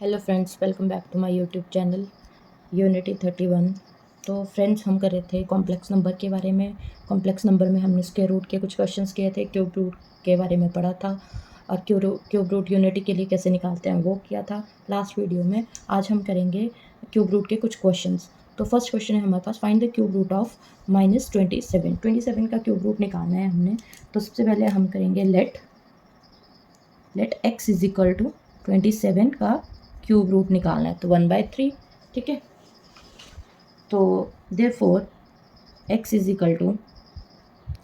Hello friends, welcome back to my YouTube channel Unity 31। तो friends, हम कर रहे थे कॉम्प्लेक्स नंबर के बारे में। कॉम्प्लेक्स नंबर में हमने स्क्वायर रूट के कुछ क्वेश्चंस किए थे, क्यूब रूट के बारे में पढ़ा था और क्यूब रूट यूनिटी के लिए कैसे निकालते हैं वो किया था लास्ट वीडियो में। आज हम करेंगे क्यूब रूट के कुछ क्वेश्चंस। तो फर्स्ट क्वेश्चन है हमारे पास, find the cube root of -27। 27 का क्यूब रूट निकालना है हमने। तो सबसे पहले हम करेंगे let x is equal to 27 का क्यूब रूट निकालना है, तो 1/3। ठीक है, तो therefore x is equal to,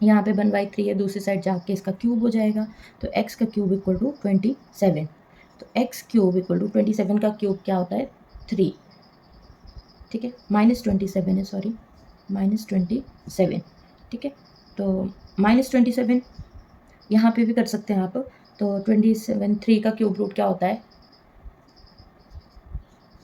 यहाँ पे 1/3 है, दूसरी साइड जाके इसका क्यूब हो जाएगा, तो x का क्यूब इक्वल टू 27। तो x क्यूब इक्वल टू 27 का क्यूब क्या होता है, 3। ठीक है, -27 है, सॉरी, -27। ठीक है, तो -27 यहाँ पे भी कर सकते हैं आप। तो 27, 3 का क्यूब रूट क्या होता है,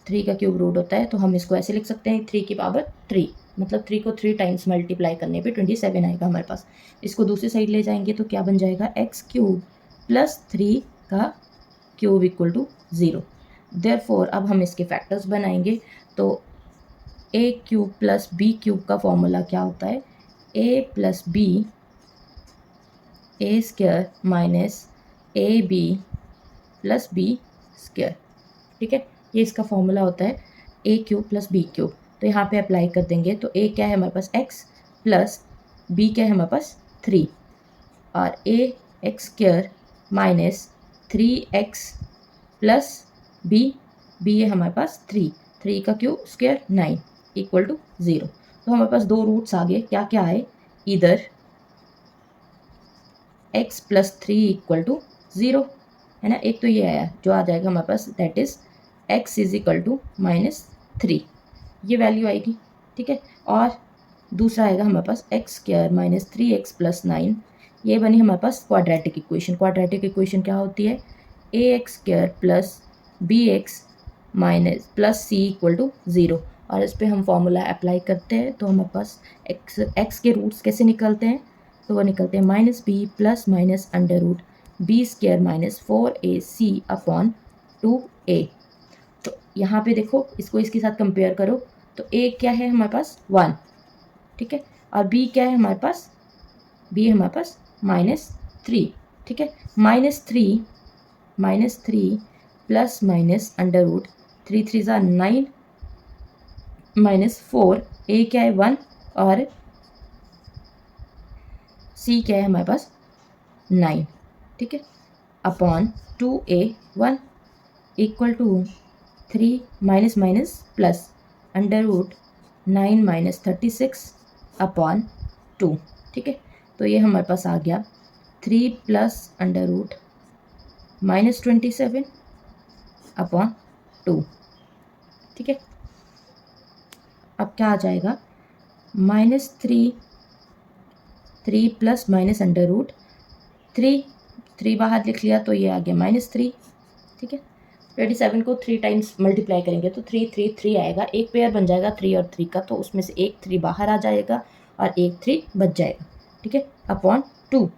3 का क्यूब रूट होता है, तो हम इसको ऐसे लिख सकते हैं 3 की पावर 3, मतलब 3 को 3 टाइम्स मल्टीप्लाई करने पे 27 आएगा हमारे पास। इसको दूसरी साइड ले जाएंगे तो क्या बन जाएगा, x क्यूब प्लस 3 का क्यूब इक्वल टू 0। देयरफॉर अब हम इसके फैक्टर्स बनाएंगे। तो a cube plus b cube का फॉर्मूला क्या होता है, a plus b a square minus A B plus B square. ठीक है, ये इसका फॉर्मूला होता है A cube plus B cube. तो यहाँ पे अप्लाई कर देंगे तो ए क्या है हमारे पास, x प्लस बी क्या है हमारे पास 3, और a x square minus 3x plus b है हमारे पास 3 का क्यूब स्क्वायर 9 इक्वल टू 0। तो हमारे पास दो रूट्स आ गए, क्या क्या आए, इधर x प्लस 3 इक्वल टू 0 है ना, एक तो ये आया जो आ जाएगा हमारे पास, that is x is equal to -3, ये वैल्यू आएगी। ठीक है, और दूसरा आएगा हमारे पास x square minus 3x plus 9, ये बनी हमारे पास क्वाड्रेटिक इक्वेशन। क्वाड्रेटिक इक्वेशन क्या होती है, ax square plus bx minus plus c equal to 0। और इस पर हम फॉर्मूला अप्लाई करते हैं तो हमारे पास x के रूट्स कैसे निकलते हैं, तो वो निकलते हैं -b plus minus under root B square minus 4ac upon 2a। तो यहाँ पे देखो, इसको इसके साथ कंपेयर करो, तो a क्या है हमारे पास 1, ठीक है, और b क्या है हमारे पास, b है हमारे पास -3। ठीक है, -3 प्लस माइनस अंडर रूट 3 3 ज़ा 9 माइनस 4, a क्या है 1 और c क्या है हमारे पास 9। ठीक है, upon 2a1 equal to 3 minus minus plus under root 9 minus 36 upon 2। ठीक है, तो ये हमारे पास आ गया 3 प्लस अंडर रूट -27 अपॉन 2। ठीक है, अब क्या आ जाएगा, -3 प्लस माइनस अंडर रूट 3 बाहर लिख लिया तो ये आ गया -3। ठीक है, 27 को 3 टाइम्स मल्टीप्लाई करेंगे तो 3 3 3 आएगा, एक पेयर बन जाएगा 3 और 3 का, तो उसमें से एक 3 बाहर आ जाएगा और एक 3 बच जाएगा। ठीक है, अपॉन 2।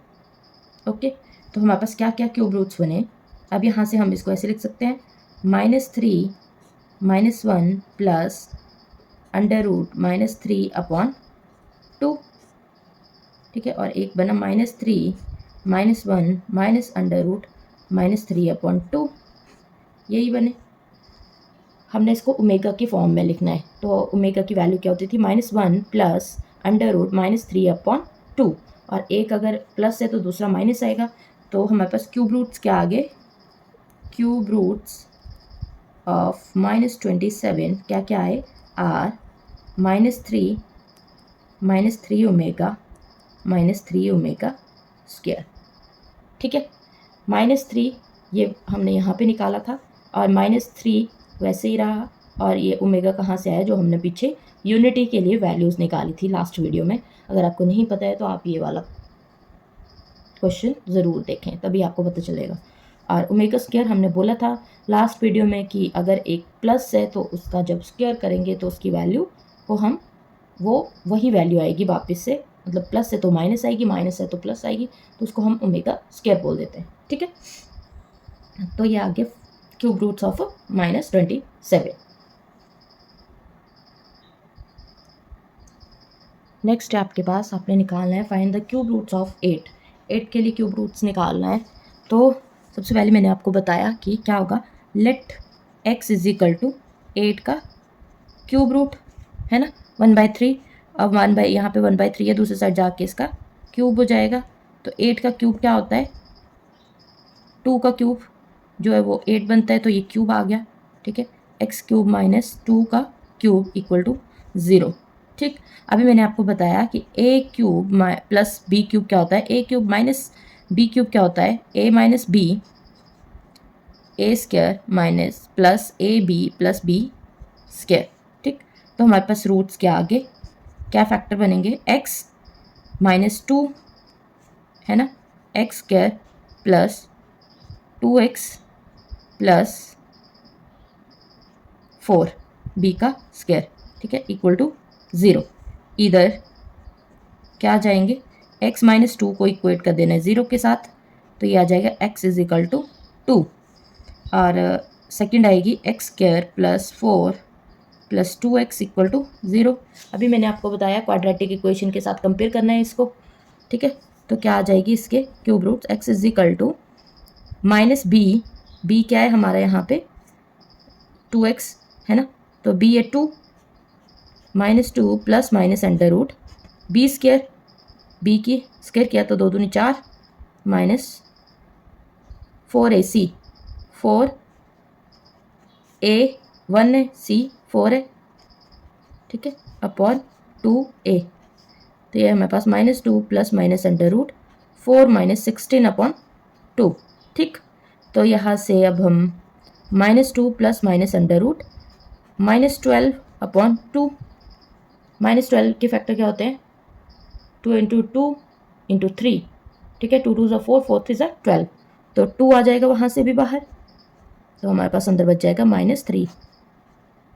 ओके, तो हमारे पास क्या क्या क्यूब रूट्स बने। अब यहाँ से हम इसको ऐसे लिख सकते हैं, -3 -1 प्लस अंडर रूट -3 अपॉन 2। ठीक है, और एक बना -3 -1 माइनस अंडर रूट -3 अपॉन 2, यही बने। हमने इसको ओमेगा की फॉर्म में लिखना है, तो ओमेगा की वैल्यू क्या होती थी, -1 प्लस अंडर रूट -3 अपॉन 2, और एक अगर प्लस है तो दूसरा माइनस आएगा। तो हमारे पास क्यूब रूट्स क्या आ गए, क्यूब रूट्स ऑफ -27 क्या क्या आए, आर -3 ओमेगा स्क्वायर। ठीक है, -3 ये हमने यहाँ पे निकाला था, और -3 वैसे ही रहा, और ये ओमेगा कहाँ से आया, जो हमने पीछे यूनिटी के लिए वैल्यूज़ निकाली थी लास्ट वीडियो में। अगर आपको नहीं पता है तो आप ये वाला क्वेश्चन ज़रूर देखें, तभी आपको पता चलेगा। और ओमेगा स्क्वायर हमने बोला था लास्ट वीडियो में कि अगर एक प्लस है तो उसका जब स्क्वायर करेंगे तो उसकी वैल्यू को हम वही वैल्यू आएगी वापस से, मतलब प्लस है तो माइनस आएगी, माइनस है तो प्लस आएगी, तो उसको हम ओमेगा स्क्वायर बोल देते हैं। ठीक है, तो ये आ गया क्यूब रूट्स ऑफ -27। नेक्स्ट है आपके पास, आपने निकालना है find the cube roots of 8। 8 के लिए क्यूब रूट्स निकालना है। तो सबसे पहले मैंने आपको बताया कि क्या होगा, let x is equal to 8 का क्यूब रूट, है ना, 1/3। अब 1 यहाँ पे 1/3 है, दूसरी साइड जाके इसका क्यूब हो जाएगा। तो 8 का क्यूब क्या होता है, 2 का क्यूब जो है वो 8 बनता है, तो ये क्यूब आ गया। ठीक है, x³ - 2 का क्यूब इक्वल टू 0। ठीक, अभी मैंने आपको बताया कि a³ प्लस b³ क्या होता है, a³ माइनस b³ क्या होता है, a minus b, a² minus plus ab plus b²। ठीक, तो हमारे पास रूट्स के आगे क्या फैक्टर बनेंगे, x -2, है ना, x² plus 2x plus 4 b का स्क्वायर। ठीक है, इक्वल टू 0। इधर क्या आ जाएंगे, x -2 को इक्वेट कर देना है 0 के साथ, तो ये आ जाएगा x इज इक्वल टू 2। और सेकंड आएगी x² plus 4 plus 2x equal to 0। अभी मैंने आपको बताया क्वाड्रेटिक इक्वेशन के साथ कंपेयर करना है इसको। ठीक है, तो क्या आ जाएगी इसके cube roots, x is equal to -b क्या है हमारा यहाँ पे 2x, है ना, तो b है 2 -2 plus minus under root b², b की स्क्वायर किया तो 2 दूनी 4 माइनस 4ac, 4a 1 है, c 4 है। ठीक है, अपॉन 2a, तो ये हमारे पास -2 plus minus under root 4 -16 upon 2। ठीक, तो यहाँ से अब हम -2 plus minus under root -12 upon 2, -12 के फैक्टर क्या होते हैं, 2 इंटू 2 इंटू 3। ठीक है, 2 2 ज़ा 4, 4 3 ज़ा 12, तो 2 आ जाएगा वहाँ से भी बाहर, तो हमारे पास अंदर बच जाएगा -3।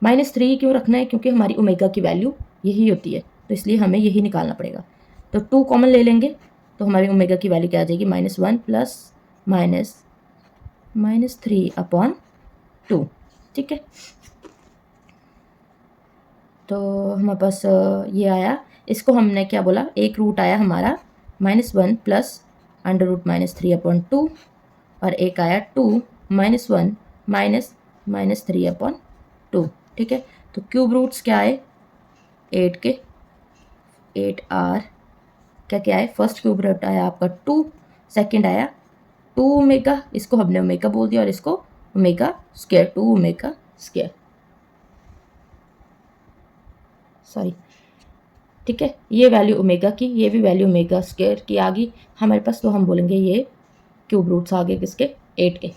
-3 क्यों रखना है, क्योंकि हमारी ओमेगा की वैल्यू यही होती है, तो इसलिए हमें यही निकालना पड़ेगा। तो 2 कॉमन ले लेंगे, तो हमारी ओमेगा की वैल्यू क्या आ जाएगी, -1 प्लस -3 अपॉन 2। ठीक है, तो हमारे पास ये आया, इसको हमने क्या बोला, एक रूट आया हमारा -1 प्लस अंडर रूट -3 अपॉन 2, और एक आया 2 -1 माइनस -3 अपॉन 2। ठीक है, तो क्यूब रूट्स क्या आए 8 के, 8 आर क्या क्या है, फर्स्ट क्यूब रूट आया आपका 2, सेकंड आया 2 ओमेगा, इसको हमने ओमेगा बोल दिया, और इसको omega square, 2 omega square, sorry. ठीक है, ये वैल्यू ओमेगा की, ये भी वैल्यू ओमेगा स्क्वायर की आ गई हमारे पास, तो हम बोलेंगे ये क्यूब रूट्स आ गए किसके, 8 के।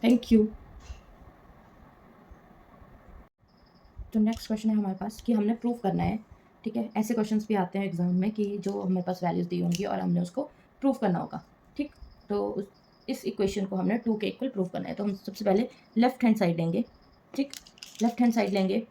Thank you. तो नेक्स्ट क्वेश्चन है हमारे पास कि हमने प्रूफ करना है। ठीक है, ऐसे क्वेश्चंस भी आते हैं एग्जाम में कि जो हमारे पास वैल्यूज़ दी होंगी और हमने उसको प्रूफ करना होगा। ठीक, तो इस इक्वेशन को हमने 2 के इक्वल प्रूफ करना है। तो हम सबसे पहले लेफ्ट हैंड साइड लेंगे। ठीक, लेफ्ट हैंड साइड लेंगे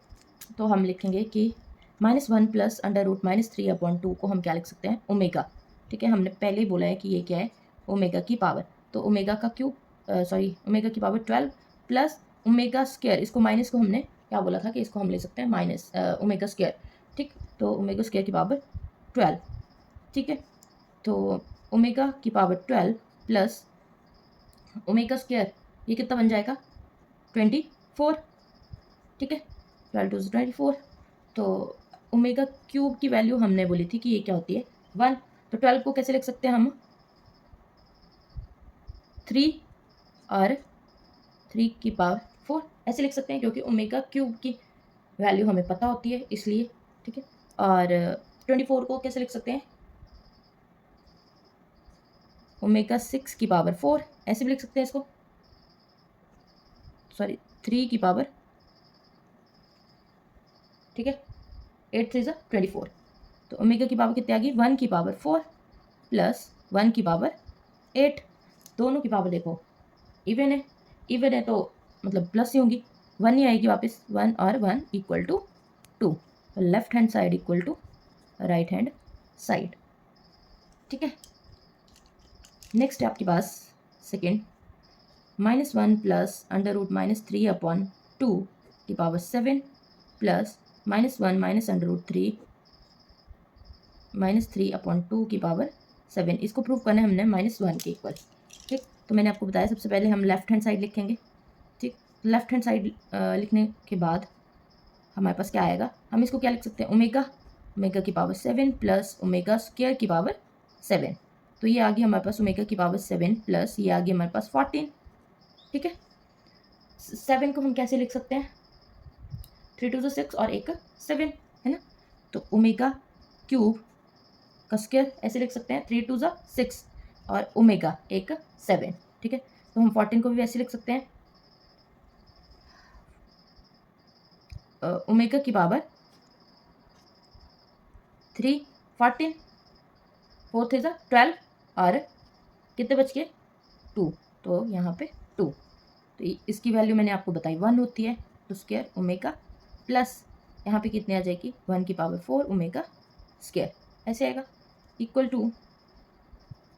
तो हम लिखेंगे कि -1 प्लस अंडर रूट -3 अपॉन 2 को हम क्या लिख सकते हैं, ओमेगा। ठीक है, हमने पहले ही बोला है कि ये क्या है, ओमेगा की पावर, तो ओमेगा का क्यूब, सॉरी ओमेगा की पावर 12 प्लस ओमेगा स्क्वायर, इसको माइनस को हमने क्या बोला था कि इसको हम ले सकते हैं माइनस ओमेगा स्क्वायर। ठीक, तो ओमेगा स्क्वायर की पावर 12। ठीक है, तो ओमेगा की पावर 12 प्लस ओमेगा स्क्वायर, ये कितना बन जाएगा 24। ठीक है, 12 2 24, तो ओमेगा क्यूब की वैल्यू हमने बोली थी कि ये क्या होती है 1, तो 12 को कैसे लिख सकते हैं हम 3 और 3 की पावर 4 ऐसे लिख सकते हैं, क्योंकि ओमेगा क्यूब की वैल्यू हमें पता होती है इसलिए। ठीक है, और 24 को कैसे लिख सकते हैं, ओमेगा 6 की पावर 4 ऐसे भी लिख सकते हैं इसको, सॉरी 3 की पावर, ठीक है 8 3 24, तो ओमेगा की पावर कितनी आ गई 1 की पावर 4 प्लस 1 की पावर 8, दोनों की पावर देखो इवन है, इवन है तो मतलब प्लस ही होंगी, 1 ही आएगी वापस, 1 और 1 equal to 2, left hand side equal to right hand side. ठीक है, नेक्स्ट है आपके पास सेकेंड, -1 प्लस अंडर रूट -3/2 की power 7 plus -1 minus under root 3 -3/2 की पावर 7। इसको प्रूव करना है हमने -1 के इक्वल। ठीक, तो मैंने आपको बताया सबसे पहले हम लेफ्ट हैंड साइड लिखेंगे। ठीक, लेफ्ट हैंड साइड लिखने के बाद हमारे पास क्या आएगा, हम इसको क्या लिख सकते हैं, ओमेगा की पावर 7 प्लस ओमेगा स्क्वायर की पावर 7। तो ये आ गया हमारे पास ओमेगा की पावर 7 प्लस ये आ गया हमारे पास 14। ठीक है, 7 को हम कैसे लिख सकते हैं, 3 2 6 और एक 7 है ना, तो ओमेगा क्यूब का स्क्वायर ऐसे लिख सकते हैं, 3 2 6 और ओमेगा एक 7। ठीक है, तो हम 14 को भी वैसे लिख सकते हैं, ओमेगा की पावर 3 14 4 थे 12 और कितने बच गए 2, तो यहाँ पे 2। तो इसकी वैल्यू मैंने आपको बताई 1 होती है, तो स्क्वायर ओमेगा प्लस यहाँ पे कितने आ जाएगी 1 की पावर 4 ओमेगा स्क्वायर ऐसे आएगा, equal to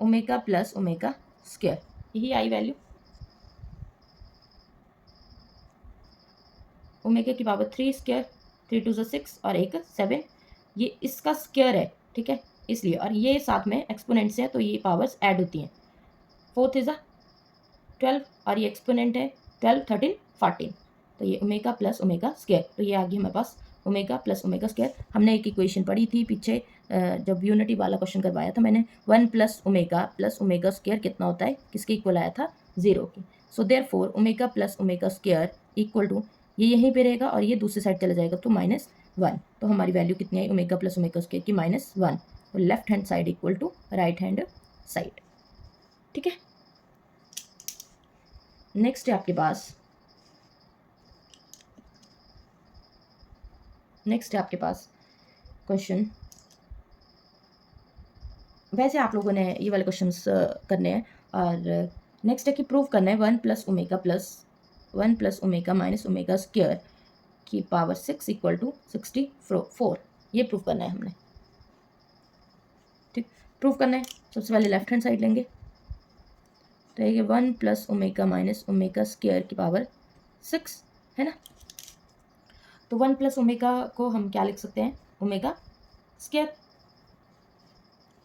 omega plus omega square, यही आई वैल्यू। ओमेगा की पावर 3 स्क्वायर, 3 2 6 और एक 7, ये इसका स्क्वायर है। ठीक है, इसलिए, और ये साथ में एक्सपोनेंट से है तो ये पावर्स ऐड होती हैं, 4 × 12 और ये एक्सपोनेंट है 12 13 14, तो ये ओमेगा प्लस ओमेगा स्क्वायर, तो ये आ गया हमारे पास ओमेगा प्लस ओमेगा स्क्वायर। हमने एक इक्वेशन पढ़ी थी पीछे, जब यूनिटी वाला क्वेश्चन करवाया था मैंने, 1 प्लस ओमेगा स्क्वायर कितना होता है, किसके इक्वल आया था, 0 के। So therefore omega plus omega square equal to, ये यहीं पे रहेगा और ये दूसरी साइड चला जाएगा तो -1। तो हमारी वैल्यू कितनी आई, ओमेगा प्लस ओमेगा स्क्वायर की -1, तो left hand side equal to right hand side. ठीक है, नेक्स्ट है आपके पास, क्वेश्चन, वैसे आप लोगों ने ये वाले क्वेश्चंस करने हैं, और नेक्स्ट है कि प्रूव करना है 1 plus omega minus omega square की पावर 6 इक्वल टू 64, ये प्रूव करना है हमने। ठीक, प्रूव करना है, सबसे पहले लेफ्ट हैंड साइड लेंगे, तो ये 1 plus omega minus omega square की पावर 6 है ना, तो 1 प्लस ओमेगा को हम क्या लिख सकते हैं, ओमेगा स्क्वायर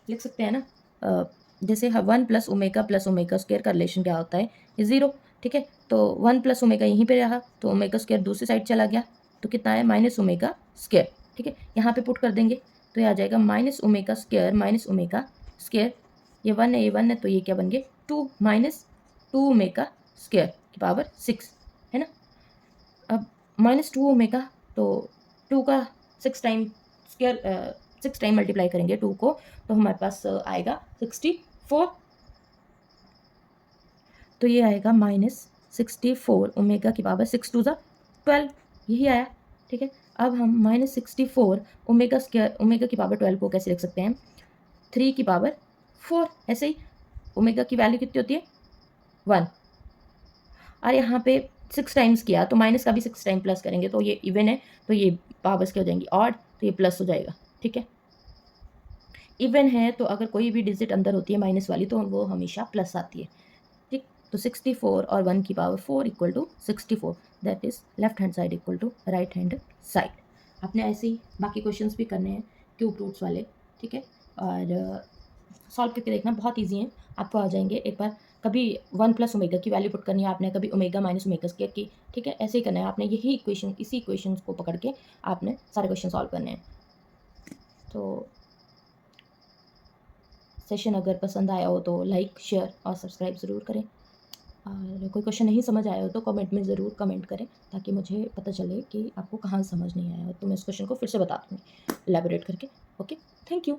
लिख सकते हैं ना। जैसे 1 प्लस ओमेगा स्क्वायर का रिलेशन क्या होता है, 0। ठीक है, तो 1 प्लस ओमेगा यहीं पे रहा, तो ओमेगा स्क्वायर दूसरी साइड चला गया, तो कितना है माइनस ओमेगा स्क्वायर। ठीक है, यहाँ पे पुट कर देंगे तो ये आ जाएगा माइनस ओमेगा स्क्वायर, ये 1 है ये 1 है, तो ये क्या बन गए 2 माइनस 2 ओमेगा स्क्वायर की पावर 6 है ना। अब -2 ओमेगा, तो 2 का 6 टाइम स्क्वायर, 6 टाइम मल्टीप्लाई करेंगे 2 को, तो हमारे पास आएगा 64, तो ये आएगा -64 ओमेगा की पावर 6 2 12, यही आया। ठीक है, अब हम -64 ओमेगा स्क्वायर, ओमेगा की पावर 12 को कैसे लिख सकते हैं, 3 की पावर 4, ऐसे ही ओमेगा की वैल्यू कितनी होती है 1, और यहाँ पे 6 टाइम्स किया तो माइनस का भी 6 टाइम प्लस करेंगे, तो ये इवन है तो ये पावर्स क्या हो जाएंगी ऑड, तो ये प्लस हो जाएगा। ठीक है, इवन है तो अगर कोई भी डिजिट अंदर होती है माइनस वाली तो वो हमेशा प्लस आती है। ठीक, तो 64 और 1 की power 4 equal to 64, that is left hand side equal to right hand side. आपने ऐसे ही बाकी क्वेश्चंस भी करने हैं क्यूब रूट्स वाले। ठीक है, और सॉल्व करके देखना, बहुत ईजी है, आपको आ जाएंगे। एक बार कभी 1 प्लस ओमेगा की वैल्यू पुट करनी है आपने, कभी ओमेगा माइनस ओमेगा स्क्वायर की। ठीक है, ऐसे ही करना है आपने, यही इक्वेशन, इसी इक्वेशंस को पकड़ के आपने सारे क्वेश्चन सॉल्व करने हैं। तो सेशन अगर पसंद आया हो तो लाइक शेयर और सब्सक्राइब ज़रूर करें, और कोई क्वेश्चन नहीं समझ आया हो तो कमेंट में ज़रूर कमेंट करें, ताकि मुझे पता चले कि आपको कहाँ समझ नहीं आया हो, तो मैं इस क्वेश्चन को फिर से बता दूँगी एलैबोरेट करके। Okay, thank you.